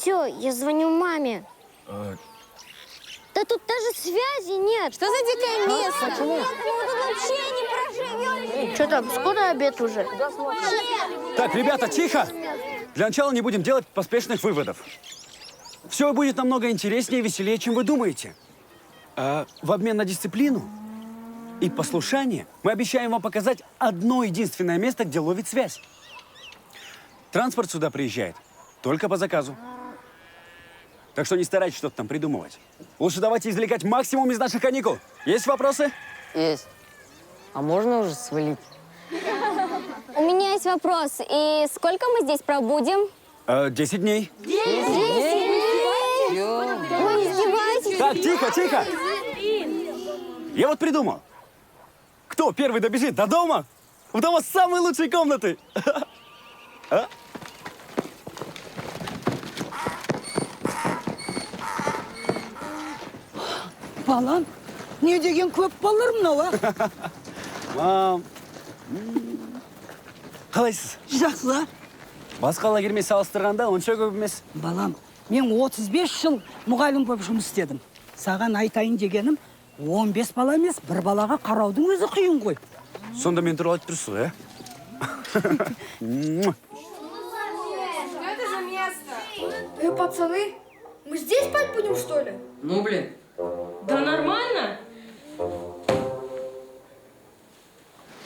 Все, я звоню маме. Да тут даже связи нет. Что за дикое место? Почему? Нет, мы тут вообще не проживем. Что там, скоро обед уже? Так, ребята, тихо! Для начала не будем делать поспешных выводов. Все будет намного интереснее и веселее, чем вы думаете. В обмен на дисциплину и послушание мы обещаем вам показать одно единственное место, где ловит связь. Транспорт сюда приезжает только по заказу. Так что не старайтесь что-то там придумывать. Лучше давайте извлекать максимум из наших каникул. Есть вопросы? Есть. А можно уже свалить? У меня есть вопрос. И сколько мы здесь пробудем? 10 дней. 10 дней? Вы издеваетесь? Так, тихо, тихо! Я вот придумал. Кто первый добежит до дома? У дома самые лучшие комнаты. А? Балам, не деген көп балалар мынау, а? Мам. Қалайсыз? Жақсы. Басқа лагерьмен салыстырғанда онша көп емес. Балам, мен 35 жыл мұғалім болып жұмыс істедім. Саған айтайын дегенім, 15 бала емес, бір балаға қараудың өзі қиын ғой. Сонда мен туралы айтып тұрсыз ғой, Пацаны, мы здесь спать будем, что ли? Ну, блин. Да нормально.